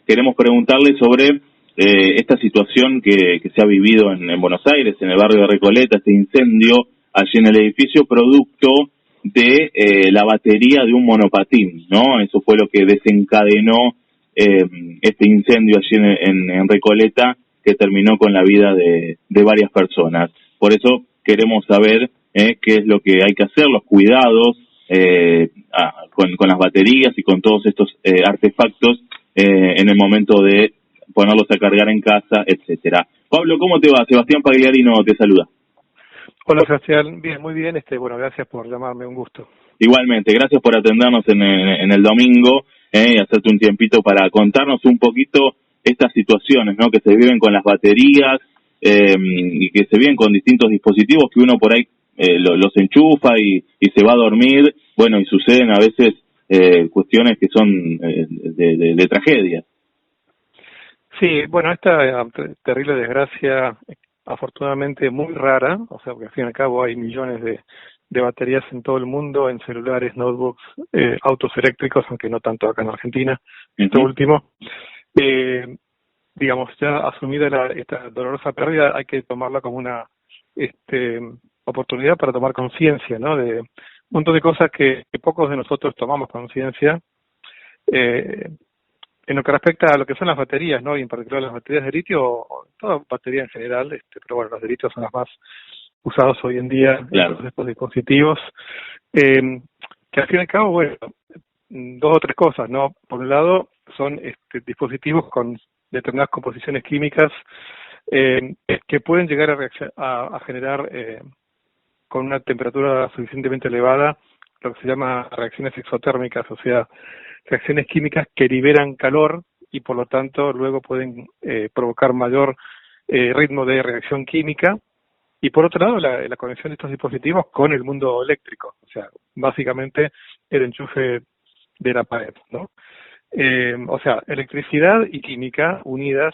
queremos preguntarle sobre esta situación que se ha vivido en Buenos Aires, en el barrio de Recoleta, este incendio allí en el edificio, producto de la batería de un monopatín, ¿no? Eso fue lo que desencadenó este incendio allí en Recoleta, que terminó con la vida de varias personas. Por eso queremos saber qué es lo que hay que hacer, los cuidados con las baterías y con todos estos artefactos en el momento de ponerlos a cargar en casa, etcétera. Pablo, ¿cómo te va? Sebastián Pagliarino te saluda. Hola, Sebastián. Bien, muy bien. Bueno, gracias por llamarme, un gusto. Igualmente, gracias por atendernos en el domingo y hacerte un tiempito para contarnos un poquito estas situaciones, ¿no?, que se viven con las baterías y que se viven con distintos dispositivos que uno por ahí los enchufa y se va a dormir, bueno, y suceden a veces cuestiones que son de tragedia. Sí, bueno, esta terrible desgracia, afortunadamente muy rara, o sea, porque al fin y al cabo hay millones de baterías en todo el mundo, en celulares, notebooks, autos eléctricos, aunque no tanto acá en Argentina, esto último. Digamos, ya asumida esta dolorosa pérdida, hay que tomarla como una oportunidad para tomar conciencia, ¿no?, de un montón de cosas que pocos de nosotros tomamos conciencia. En lo que respecta a lo que son las baterías, ¿no?, y en particular las baterías de litio, o toda batería en general, pero bueno, las de litio son las más usadas hoy en día en todos estos dispositivos, que al fin y al cabo, bueno, dos o tres cosas, ¿no? Por un lado, son dispositivos con determinadas composiciones químicas que pueden llegar a generar con una temperatura suficientemente elevada lo que se llama reacciones exotérmicas, o sea, reacciones químicas que liberan calor y por lo tanto luego pueden provocar mayor ritmo de reacción química. Y por otro lado, la conexión de estos dispositivos con el mundo eléctrico, o sea, básicamente el enchufe de la pared, ¿no? O sea, electricidad y química unidas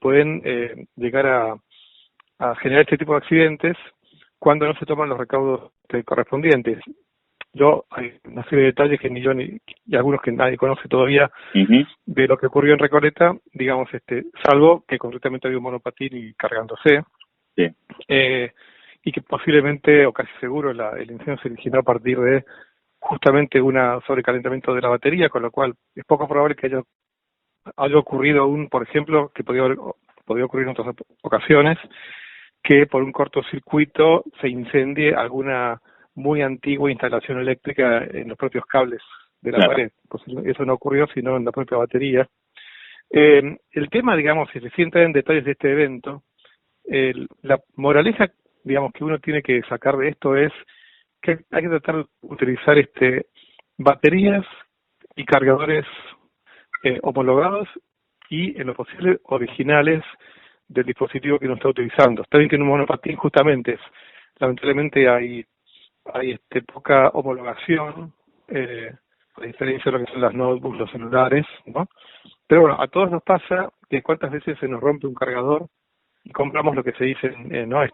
pueden llegar a generar este tipo de accidentes cuando no se toman los recaudos correspondientes. Hay una serie de detalles que ni yo ni algunos que nadie conoce todavía de lo que ocurrió en Recoleta, digamos, salvo que concretamente había un monopatín y cargándose, y que posiblemente, o casi seguro, el incendio se originó a partir de justamente un sobrecalentamiento de la batería, con lo cual es poco probable que haya ocurrido por ejemplo, que podía ocurrir en otras ocasiones, que por un cortocircuito se incendie alguna muy antigua instalación eléctrica en los propios cables de la pared. Pues eso no ocurrió sino en la propia batería. El tema, digamos, si se sienta en detalles de este evento, la moraleja, digamos, que uno tiene que sacar de esto es que hay que tratar de utilizar baterías y cargadores homologados y, en lo posible, originales del dispositivo que uno está utilizando. Está bien que en un monopatín justamente lamentablemente hay poca homologación, a diferencia de lo que son las notebooks, los celulares, ¿no? Pero bueno, a todos nos pasa que cuántas veces se nos rompe un cargador y compramos lo que se dice, ¿no?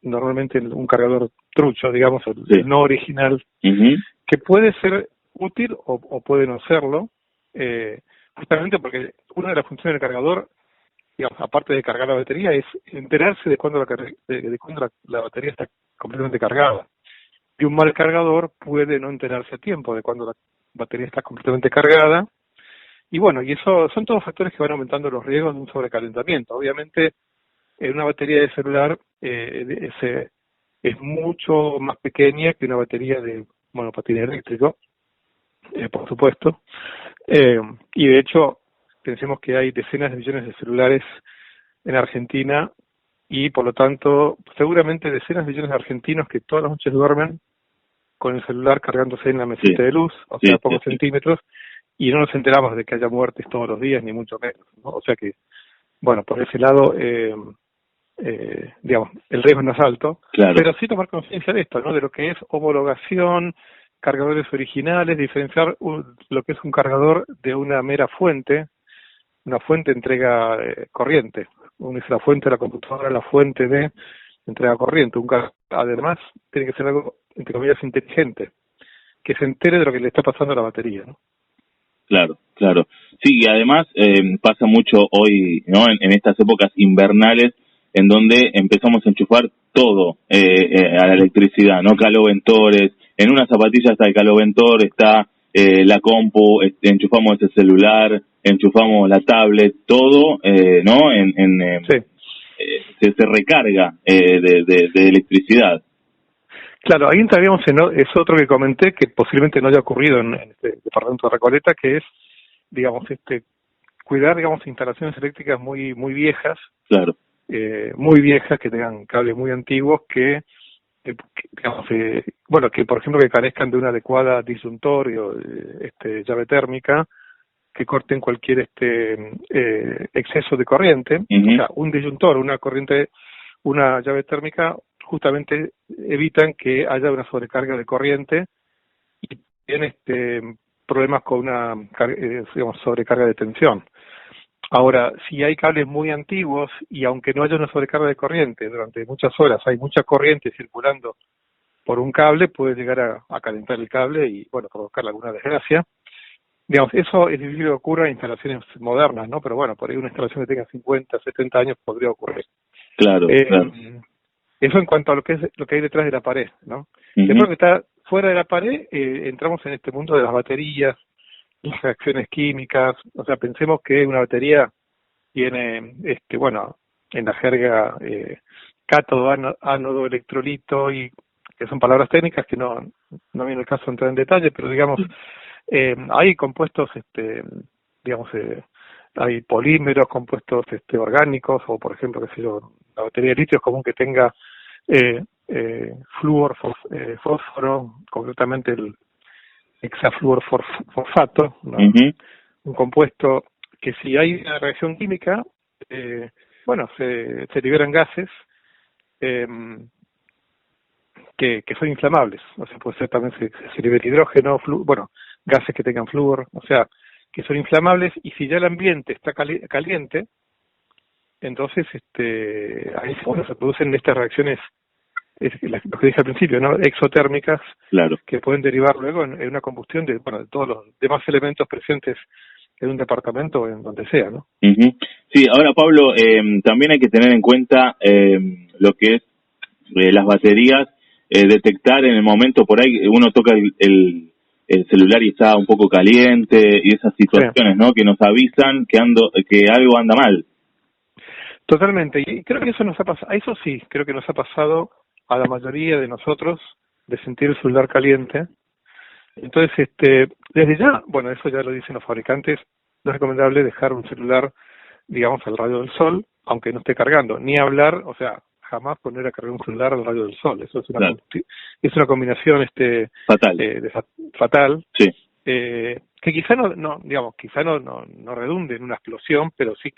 Normalmente un cargador trucho, digamos, el no original, que puede ser útil o puede no serlo, justamente porque una de las funciones del cargador, digamos, aparte de cargar la batería, es enterarse de cuándo la batería está completamente cargada. Y un mal cargador puede no enterarse a tiempo de cuándo la batería está completamente cargada. Y bueno, y eso son todos factores que van aumentando los riesgos de un sobrecalentamiento. Obviamente, en una batería de celular es mucho más pequeña que una batería de monopatín eléctrico, por supuesto. Y de hecho, pensemos que hay decenas de millones de celulares en Argentina y por lo tanto seguramente decenas de millones de argentinos que todas las noches duermen con el celular cargándose en la mesita de luz, o sea, pocos centímetros, y no nos enteramos de que haya muertes todos los días, ni mucho menos, ¿no? O sea que, bueno, por ese lado, digamos, el riesgo no es alto, pero sí tomar conciencia de esto, ¿no? De lo que es homologación, cargadores originales, diferenciar lo que es un cargador de una mera fuente. Una fuente entrega corriente. Uno dice la fuente de la computadora, la fuente de entrega corriente. Además, tiene que ser algo, entre comillas, inteligente, que se entere de lo que le está pasando a la batería, ¿no? Claro, claro. Sí, y además pasa mucho hoy, ¿no? En estas épocas invernales, en donde empezamos a enchufar todo a la electricidad, ¿no? Caloventores, en una zapatilla está el caloventor, está la compu, enchufamos ese celular, enchufamos la tablet, todo, ¿no? Sí. Se recarga de electricidad. Claro, ahí entraríamos es otro que comenté que posiblemente no haya ocurrido en este departamento de Recoleta, que es, digamos, cuidar, digamos, instalaciones eléctricas muy viejas, Claro. muy viejas, que tengan cables muy antiguos, digamos, bueno, que por ejemplo que carezcan de una adecuada disyuntor o llave térmica, que corten cualquier exceso de corriente. Uh-huh. O sea, un disyuntor, una llave térmica justamente evitan que haya una sobrecarga de corriente y tienen problemas con una digamos, sobrecarga de tensión. Ahora, si hay cables muy antiguos y aunque no haya una sobrecarga de corriente durante muchas horas, hay mucha corriente circulando por un cable, puede llegar a calentar el cable y, bueno, provocar alguna desgracia. Digamos, eso es difícil que ocurra en instalaciones modernas, ¿no? Pero bueno, por ahí una instalación que tenga 50, 70 años podría ocurrir. Claro, claro. Eso en cuanto a lo que hay detrás de la pared, ¿no? Uh-huh. Después que está fuera de la pared, entramos en este mundo de las baterías, las reacciones químicas. O sea, pensemos que una batería tiene, bueno, en la jerga, cátodo, ánodo, electrolito, y que son palabras técnicas que no viene el caso entrar en detalle, pero digamos, hay compuestos, digamos, hay polímeros, compuestos orgánicos, o por ejemplo, qué sé yo, la batería de litio es común que tenga flúor, fósforo, concretamente el hexafluorfosfato, ¿no? Uh-huh. Un compuesto que si hay una reacción química, bueno, se liberan gases que son inflamables. O sea, puede ser también se libera hidrógeno, bueno, gases que tengan flúor, o sea, que son inflamables, y si ya el ambiente está caliente, entonces ahí se producen estas reacciones, lo que dije al principio, ¿no? Exotérmicas, claro, que pueden derivar luego en una combustión de todos los demás elementos presentes en un departamento o en donde sea, ¿no? Uh-huh. Sí, ahora Pablo, también hay que tener en cuenta lo que es las baterías, detectar en el momento, por ahí uno toca el celular y está un poco caliente, y esas situaciones, sí, ¿no? Que nos avisan que algo anda mal. Totalmente, y creo que eso nos ha pasado, eso sí, creo que nos ha pasado a la mayoría de nosotros, de sentir el celular caliente. Entonces, desde ya, bueno, eso ya lo dicen los fabricantes, no es recomendable dejar un celular, digamos, al rayo del sol, aunque no esté cargando, ni hablar, o sea, jamás poner a cargar un celular al rayo del sol. Eso es una combinación fatal. Fatal. Sí. Que quizá no redunde en una explosión, pero sí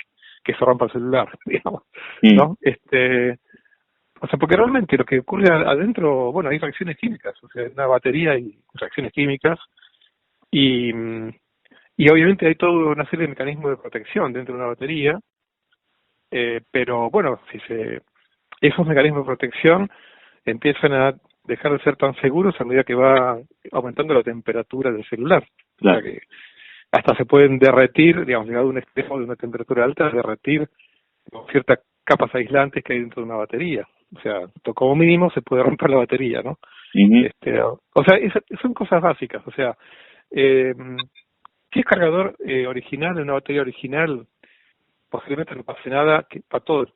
que se rompa el celular, digamos, ¿no? O sea, porque realmente lo que ocurre adentro, bueno, hay reacciones químicas, o sea, en una batería hay reacciones químicas y obviamente hay toda una serie de mecanismos de protección dentro de una batería, pero bueno, esos mecanismos de protección empiezan a dejar de ser tan seguros a medida que va aumentando la temperatura del celular. Claro. O sea que hasta se pueden derretir, digamos, llegado a un extremo de una temperatura alta, derretir ciertas capas aislantes que hay dentro de una batería. O sea, como mínimo se puede romper la batería, ¿no? Uh-huh. O sea, son cosas básicas. O sea, si es cargador original, una batería original, posiblemente no pase nada, que para todos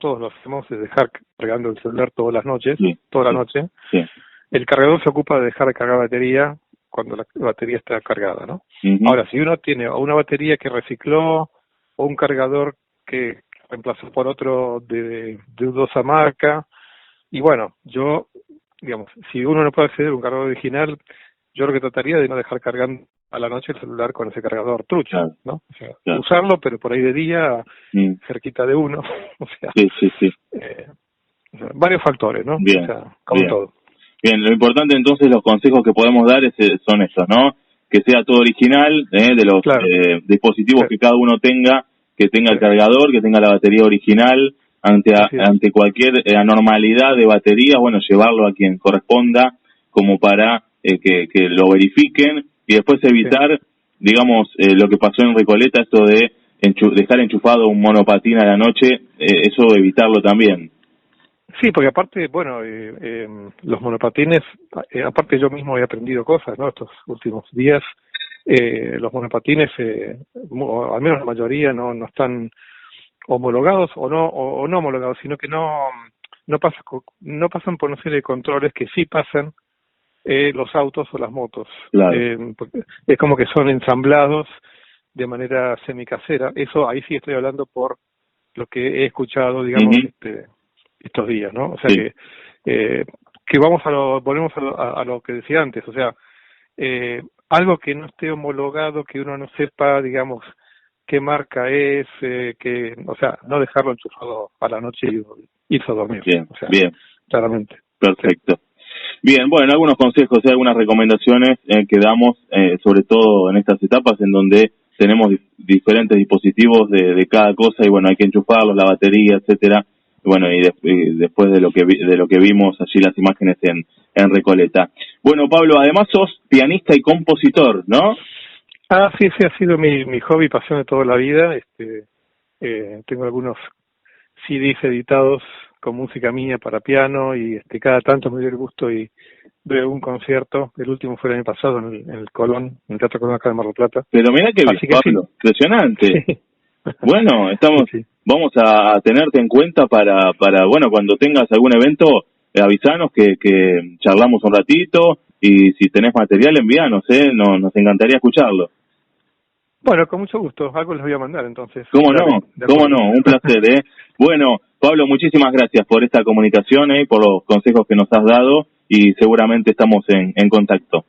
lo hacemos, de dejar cargando el celular todas las noches, sí, toda la noche. Sí. El cargador se ocupa de dejar de cargar batería cuando la batería está cargada, ¿no? Uh-huh. Ahora, si uno tiene una batería que recicló o un cargador que reemplazó por otro de dudosa marca, y bueno, digamos, si uno no puede acceder a un cargador original, yo lo que trataría de no dejar cargando a la noche el celular con ese cargador trucho, claro, ¿no? O sea, claro, usarlo, pero por ahí de día, cerquita de uno, o sea, sí. O sea, varios factores, ¿no? Bien, o sea, como bien. todo. Bien, lo importante entonces, los consejos que podemos dar son estos, ¿no? Que sea todo original, de los dispositivos que cada uno tenga, que tenga el cargador, que tenga la batería original. Ante cualquier anormalidad de batería, bueno, llevarlo a quien corresponda como para que lo verifiquen, y después evitar digamos, lo que pasó en Recoleta, esto de dejar enchufado un monopatín a la noche, eso evitarlo también. Sí, porque aparte, bueno, los monopatines, aparte yo mismo he aprendido cosas, ¿no? Estos últimos días, los monopatines, al menos la mayoría, no están homologados o no homologados, sino que no pasan por una serie de controles que sí pasan los autos o las motos. Claro. Porque es como que son ensamblados de manera semicasera. Eso ahí sí estoy hablando por lo que he escuchado, digamos, estos días, ¿no? O sea sí. que volvemos a lo que decía antes, o sea, algo que no esté homologado, que uno no sepa, digamos, qué marca es, o sea, no dejarlo enchufado a la noche y irse a dormir. Bien, o sea, bien. Claramente. Perfecto. Sí. Bien, bueno, algunos consejos y algunas recomendaciones que damos, sobre todo en estas etapas en donde tenemos diferentes dispositivos de cada cosa y bueno, hay que enchufarlos, la batería, etcétera. Bueno, y después de lo que vimos allí las imágenes en Recoleta. Bueno, Pablo, además sos pianista y compositor, ¿no? Sí, ha sido mi hobby, pasión de toda la vida. Tengo algunos CDs editados con música mía para piano y cada tanto me doy el gusto y doy un concierto. El último fue el año pasado en el Colón, en el Teatro Colón acá de Mar del Plata. Pero mira que bien, Pablo, sí. Impresionante. Sí. Bueno, vamos a tenerte en cuenta para bueno, cuando tengas algún evento, avisanos que charlamos un ratito y si tenés material envíanos, nos encantaría escucharlo. Bueno, con mucho gusto, algo les voy a mandar entonces. ¿Cómo no? Un placer, Bueno, Pablo, muchísimas gracias por esta comunicación y por los consejos que nos has dado y seguramente estamos en contacto.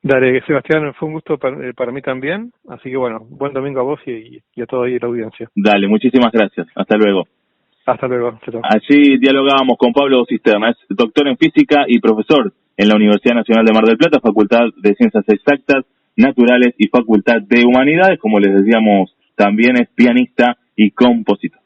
Dale, Sebastián, fue un gusto para mí también, así que bueno, buen domingo a vos y a toda la audiencia. Dale, muchísimas gracias, hasta luego. Hasta luego. Chau. Allí dialogábamos con Pablo Cisterna, es doctor en física y profesor en la Universidad Nacional de Mar del Plata, Facultad de Ciencias Exactas, Naturales y Facultad de Humanidades. Como les decíamos, también es pianista y compositor.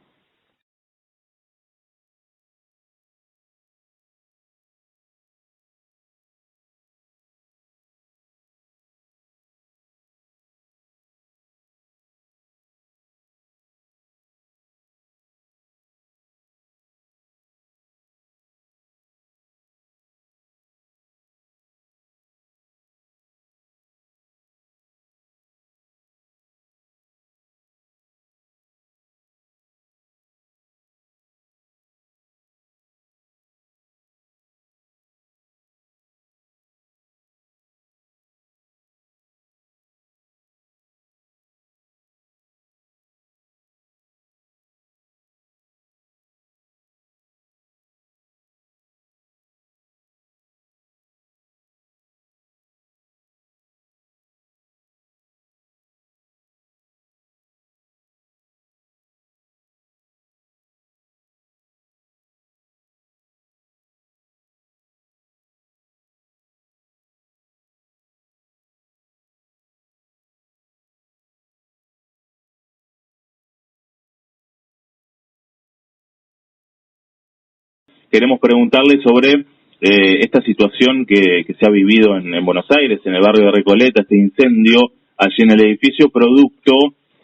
Queremos preguntarle sobre esta situación que se ha vivido en Buenos Aires, en el barrio de Recoleta, este incendio allí en el edificio, producto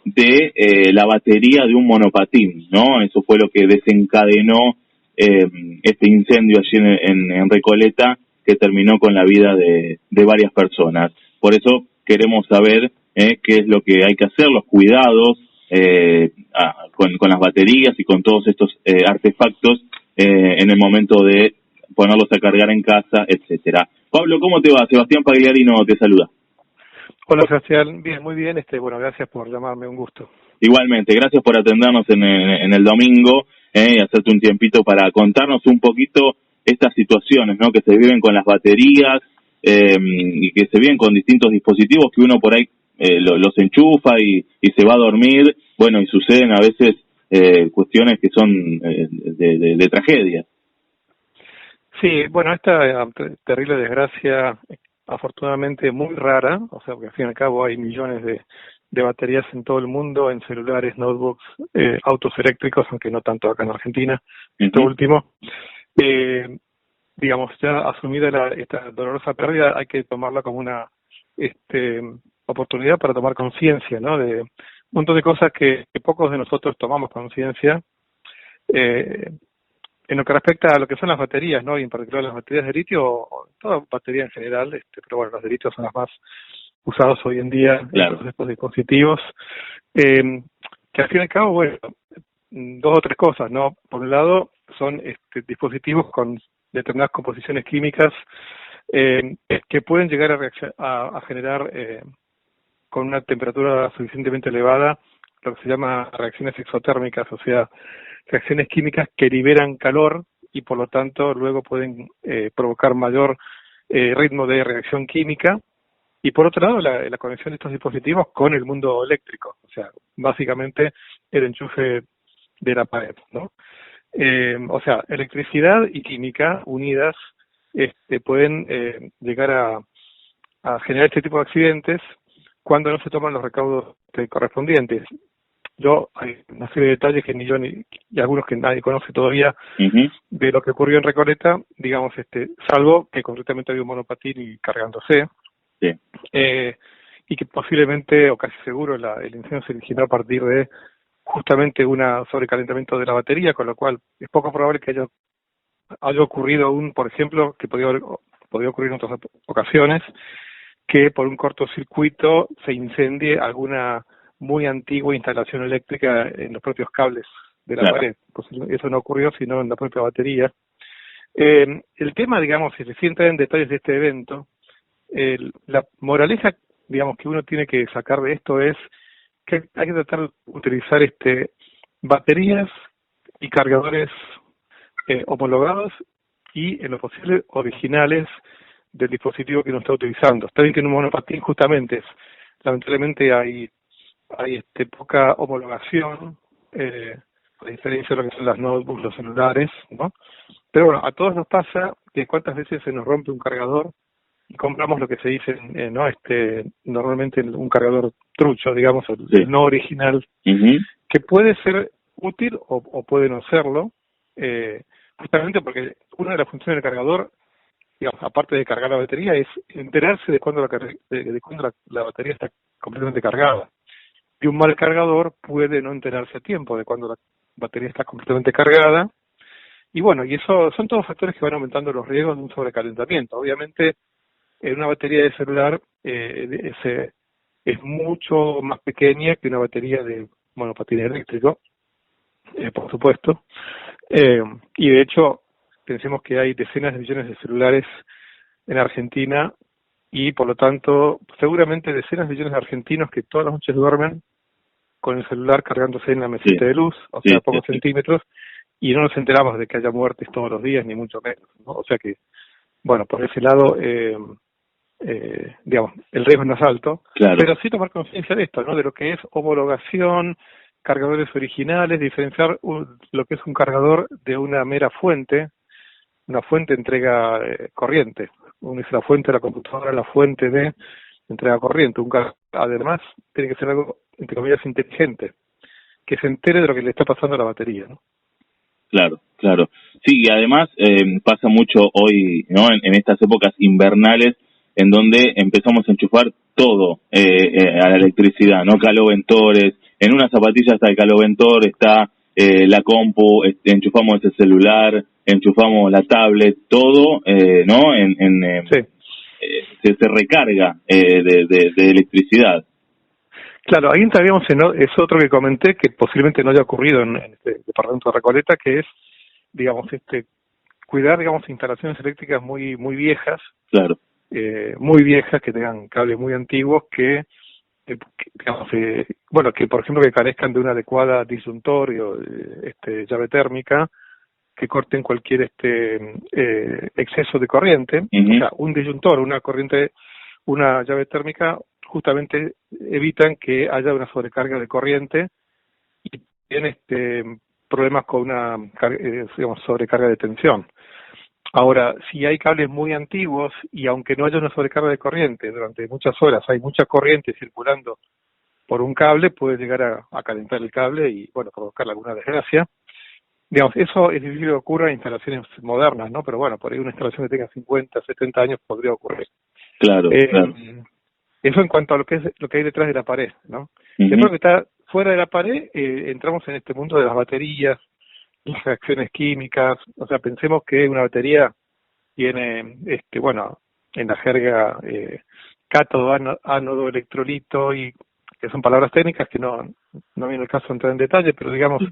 de la batería de un monopatín, ¿no? Eso fue lo que desencadenó este incendio allí en Recoleta, que terminó con la vida de varias personas. Por eso queremos saber qué es lo que hay que hacer, los cuidados con las baterías y con todos estos artefactos en el momento de ponerlos a cargar en casa, etcétera. Pablo, ¿cómo te va? Sebastián Pagliarino te saluda. Hola, Sebastián. Bien, muy bien. Bueno, gracias por llamarme, un gusto. Igualmente, gracias por atendernos en el domingo y hacerte un tiempito para contarnos un poquito estas situaciones, ¿no? Que se viven con las baterías y que se viven con distintos dispositivos que uno por ahí los enchufa y se va a dormir. Bueno, y suceden a veces cuestiones que son de tragedia. Sí, bueno, esta terrible desgracia, afortunadamente muy rara, o sea, porque al fin y al cabo hay millones de baterías en todo el mundo, en celulares, notebooks, autos eléctricos, aunque no tanto acá en Argentina, esto último. Digamos, ya asumida esta dolorosa pérdida, hay que tomarla como una oportunidad para tomar conciencia, ¿no? De un montón de cosas que pocos de nosotros tomamos conciencia, en lo que respecta a lo que son las baterías, ¿no? Y en particular las baterías de litio, o toda batería en general, pero bueno, las de litio son las más usadas hoy en día Claro. en todos estos dispositivos, que al fin y al cabo, bueno, dos o tres cosas, ¿no? Por un lado, son dispositivos con determinadas composiciones químicas que pueden llegar a generar con una temperatura suficientemente elevada lo que se llama reacciones exotérmicas, o sea, reacciones químicas que liberan calor y por lo tanto luego pueden provocar mayor ritmo de reacción química. Y por otro lado, la conexión de estos dispositivos con el mundo eléctrico, o sea, básicamente el enchufe de la pared, ¿no? O sea, electricidad y química unidas pueden llegar a generar este tipo de accidentes cuando no se toman los recaudos correspondientes. Hay una serie de detalles que ni yo ni algunos que nadie conoce todavía de lo que ocurrió en Recoleta, digamos, salvo que concretamente había un monopatín cargándose, sí. Y que posiblemente, o casi seguro, el incendio se originó a partir de justamente un sobrecalentamiento de la batería, con lo cual es poco probable que haya ocurrido por ejemplo, que podía ocurrir en otras ocasiones, que por un cortocircuito se incendie alguna muy antigua instalación eléctrica en los propios cables de la pared. Pues eso no ocurrió sino en la propia batería. El tema, digamos, si se entra en detalles de este evento, la moraleja, digamos, que uno tiene que sacar de esto es que hay que tratar de utilizar baterías y cargadores homologados y, en lo posible, originales del dispositivo que uno está utilizando. Está bien que en un monopatín justamente lamentablemente hay poca homologación, a diferencia de lo que son las notebooks, los celulares, ¿no? Pero bueno, a todos nos pasa que cuántas veces se nos rompe un cargador y compramos lo que se dice, ¿no? Normalmente un cargador trucho, digamos, el no original, que puede ser útil o puede no serlo, justamente porque una de las funciones del cargador, digamos, aparte de cargar la batería, es enterarse de cuándo la batería está completamente cargada. Y un mal cargador puede no enterarse a tiempo de cuándo la batería está completamente cargada. Y bueno, y eso son todos factores que van aumentando los riesgos de un sobrecalentamiento. Obviamente, en una batería de celular es mucho más pequeña que una batería de monopatín eléctrico, por supuesto. Y de hecho, pensemos que hay decenas de millones de celulares en Argentina y por lo tanto seguramente decenas de millones de argentinos que todas las noches duermen con el celular cargándose en la mesita de luz, o sea, pocos centímetros, y no nos enteramos de que haya muertes todos los días, ni mucho menos, ¿no? O sea que, bueno, por ese lado, digamos, el riesgo no es alto, pero sí tomar conciencia de esto, ¿no? De lo que es homologación, cargadores originales, diferenciar lo que es un cargador de una mera fuente. Una fuente entrega corriente. Uno dice la fuente de la computadora, la fuente de entrega corriente. Además, tiene que ser algo, entre comillas, inteligente, que se entere de lo que le está pasando a la batería, ¿no? Claro. Sí, y además pasa mucho hoy, ¿no? En estas épocas invernales, en donde empezamos a enchufar todo a la electricidad, ¿no? Caloventores, en una zapatilla está el caloventor, está la compu, enchufamos ese celular, enchufamos la tablet, todo, ¿no? Se recarga de electricidad. Claro, ahí entraríamos es otro que comenté que posiblemente no haya ocurrido en este departamento de Recoleta, que es, digamos, cuidar, digamos, instalaciones eléctricas muy viejas, muy viejas, que tengan cables muy antiguos, digamos, bueno, que por ejemplo que carezcan de una adecuada disyuntor o llave térmica, que corten cualquier exceso de corriente. O sea, un disyuntor, una llave térmica justamente evitan que haya una sobrecarga de corriente y tienen problemas con una digamos, sobrecarga de tensión. Ahora, si hay cables muy antiguos y aunque no haya una sobrecarga de corriente durante muchas horas, hay mucha corriente circulando por un cable, puede llegar a calentar el cable y, bueno, provocar alguna desgracia. Digamos, eso es difícil que ocurra en instalaciones modernas, ¿no? Pero bueno, por ahí una instalación que tenga 50, 70 años podría ocurrir. Claro. Eso en cuanto a lo que hay detrás de la pared, ¿no? Uh-huh. Después que está fuera de la pared, entramos en este mundo de las baterías, las reacciones químicas. O sea, pensemos que una batería tiene, bueno, en la jerga, cátodo, ánodo, electrolito, y que son palabras técnicas que no viene el caso entrar en detalle, pero digamos,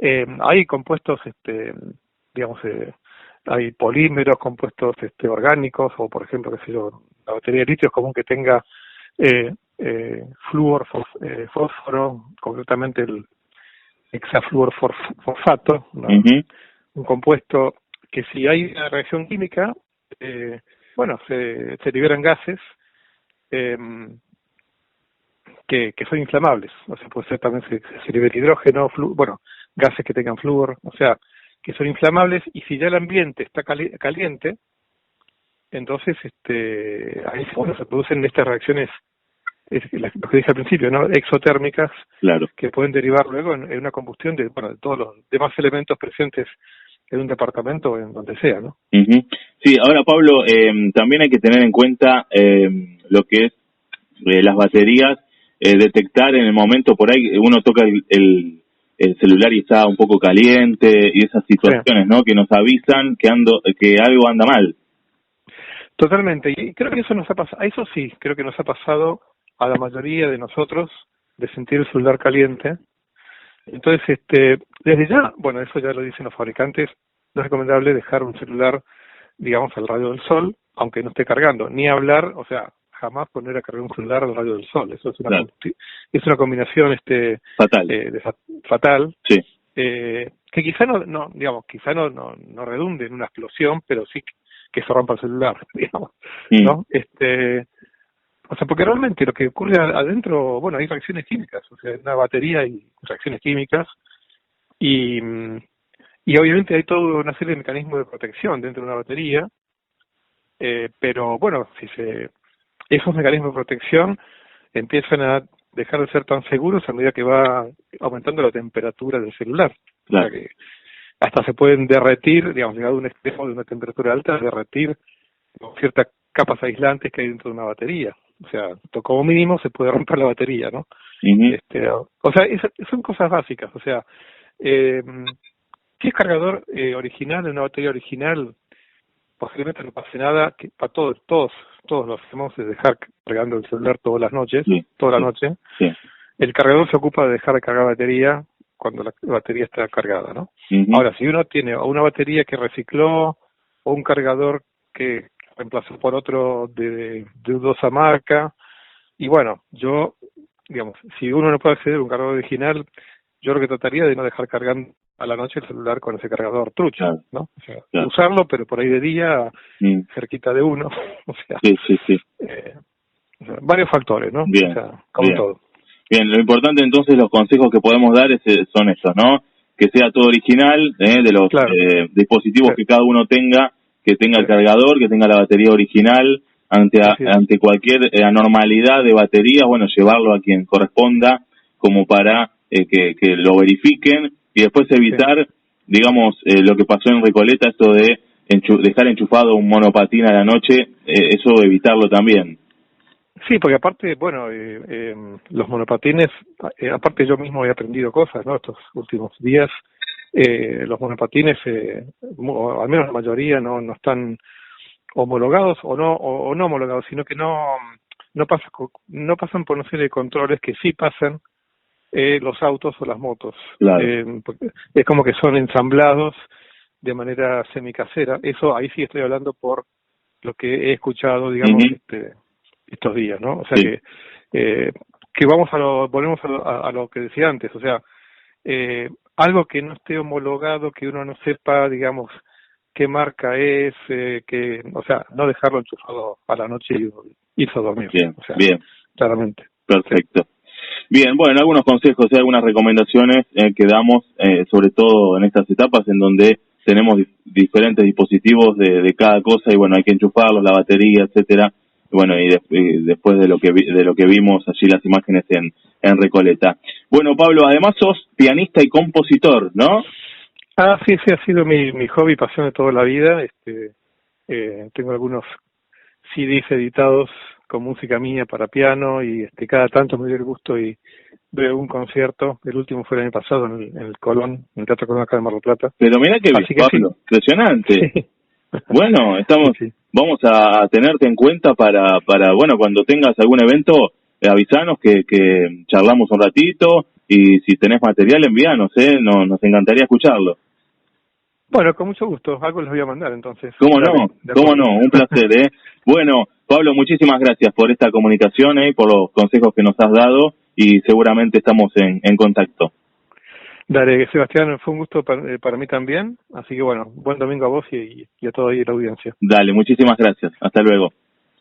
hay compuestos, digamos, hay polímeros, compuestos orgánicos, o por ejemplo, qué sé yo, la batería de litio es común que tenga flúor, fósforo, concretamente el hexafluor fosfato, ¿no? Uh-huh. Un compuesto que si hay una reacción química, bueno, se liberan gases que son inflamables. O sea, puede ser también se libera hidrógeno, bueno, gases que tengan flúor, o sea, que son inflamables, y si ya el ambiente está caliente, entonces ahí bueno, se producen estas reacciones, lo que dije al principio, ¿no? Exotérmicas, claro, que pueden derivar luego en una combustión de todos los demás elementos presentes en un departamento o en donde sea, ¿no? Uh-huh. Sí, ahora Pablo, también hay que tener en cuenta lo que es las baterías, detectar en el momento, por ahí uno toca el celular y está un poco caliente, y esas situaciones, sí, ¿no? Que nos avisan que algo anda mal. Totalmente, y creo que eso nos ha pasado, eso sí, creo que nos ha pasado a la mayoría de nosotros, de sentir el celular caliente. Entonces, desde ya, bueno, eso ya lo dicen los fabricantes, no es recomendable dejar un celular, digamos, al rayo del sol, aunque no esté cargando, ni hablar, o sea, jamás poner a cargar un celular al rayo del sol. Eso es una combinación fatal, fatal, sí, que quizá no digamos, quizá no redunde en una explosión, pero sí que se rompa el celular, digamos, ¿no? O sea, porque realmente lo que ocurre adentro, bueno, hay reacciones químicas, o sea, en una batería hay reacciones químicas, y obviamente hay toda una serie de mecanismos de protección dentro de una batería, pero bueno, esos mecanismos de protección empiezan a dejar de ser tan seguros a medida que va aumentando la temperatura del celular. Claro. O sea que hasta se pueden derretir, digamos, llegado a un extremo de una temperatura alta, derretir ciertas capas aislantes que hay dentro de una batería. O sea, como mínimo se puede romper la batería, ¿no? Uh-huh. O sea, son cosas básicas. O sea, si es cargador original, en una batería original, posiblemente no pase nada, que para todos lo hacemos, de dejar cargando el celular todas las noches, sí, toda la noche. Sí. El cargador se ocupa de dejar de cargar batería cuando la batería está cargada, ¿no? Uh-huh. Ahora, si uno tiene una batería que recicló, o un cargador que reemplazó por otro de dudosa marca, y bueno, digamos, si uno no puede acceder a un cargador original, yo lo que trataría de no dejar cargando a la noche el celular con ese cargador trucho, claro, ¿no? O sea, claro, usarlo, pero por ahí de día, cerquita de uno. O sea, sí. O sea, varios factores, ¿no? Bien, o sea, como bien. todo. Bien, lo importante entonces, los consejos que podemos dar son estos, ¿no? Que sea todo original, de los claro, dispositivos, sí, que cada uno tenga, que tenga, sí, el cargador, que tenga la batería original. Ante cualquier anormalidad de batería, bueno, llevarlo a quien corresponda como para que lo verifiquen, y después evitar, sí, digamos, lo que pasó en Recoleta, esto de dejar enchufado un monopatín a la noche, eso evitarlo también. Sí, porque aparte, bueno, los monopatines, aparte yo mismo he aprendido cosas, ¿no? Estos últimos días, los monopatines, al menos la mayoría, no están homologados o no homologados, sino que no pasan por una serie de controles que sí pasan los autos o las motos. Claro. Porque es como que son ensamblados de manera semicasera. Eso ahí sí estoy hablando por lo que he escuchado, digamos, uh-huh, estos días, ¿no? O sea, sí, que volvemos a lo que decía antes, o sea, algo que no esté homologado, que uno no sepa, digamos, qué marca es, o sea, no dejarlo enchufado a la noche y irse a dormir. Bien, o sea, bien. Claramente. Perfecto. Bien, bueno, algunos consejos y algunas recomendaciones que damos, sobre todo en estas etapas en donde tenemos diferentes dispositivos de cada cosa, y bueno, hay que enchufarlos, la batería, etcétera. Bueno, y después de lo que vimos allí las imágenes en Recoleta. Bueno, Pablo, además sos pianista y compositor, ¿no? Sí, ha sido mi hobby, pasión de toda la vida. Tengo algunos CDs editados con música mía para piano, y cada tanto me dio el gusto y veo un concierto. El último fue el año pasado en el Colón, en el Teatro Colón acá de Mar del Plata. Pero mirá que bien, Pablo, sí. Impresionante. Sí. Bueno, vamos a tenerte en cuenta para bueno, cuando tengas algún evento, avisanos que charlamos un ratito, y si tenés material, envíanos, nos encantaría escucharlo. Bueno, con mucho gusto, algo les voy a mandar entonces. ¿Cómo no? Un placer, Bueno, Pablo, muchísimas gracias por esta comunicación, por los consejos que nos has dado, y seguramente estamos en contacto. Dale, Sebastián, fue un gusto para mí también, así que bueno, buen domingo a vos y a toda la audiencia. Dale, muchísimas gracias, hasta luego.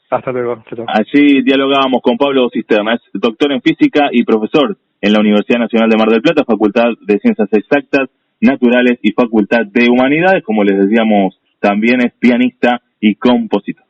Hasta luego. Chau. Allí dialogábamos con Pablo Cisterna, es doctor en física y profesor en la Universidad Nacional de Mar del Plata, Facultad de Ciencias Exactas, Naturales y Facultad de Humanidades. Como les decíamos, también es pianista y compositor.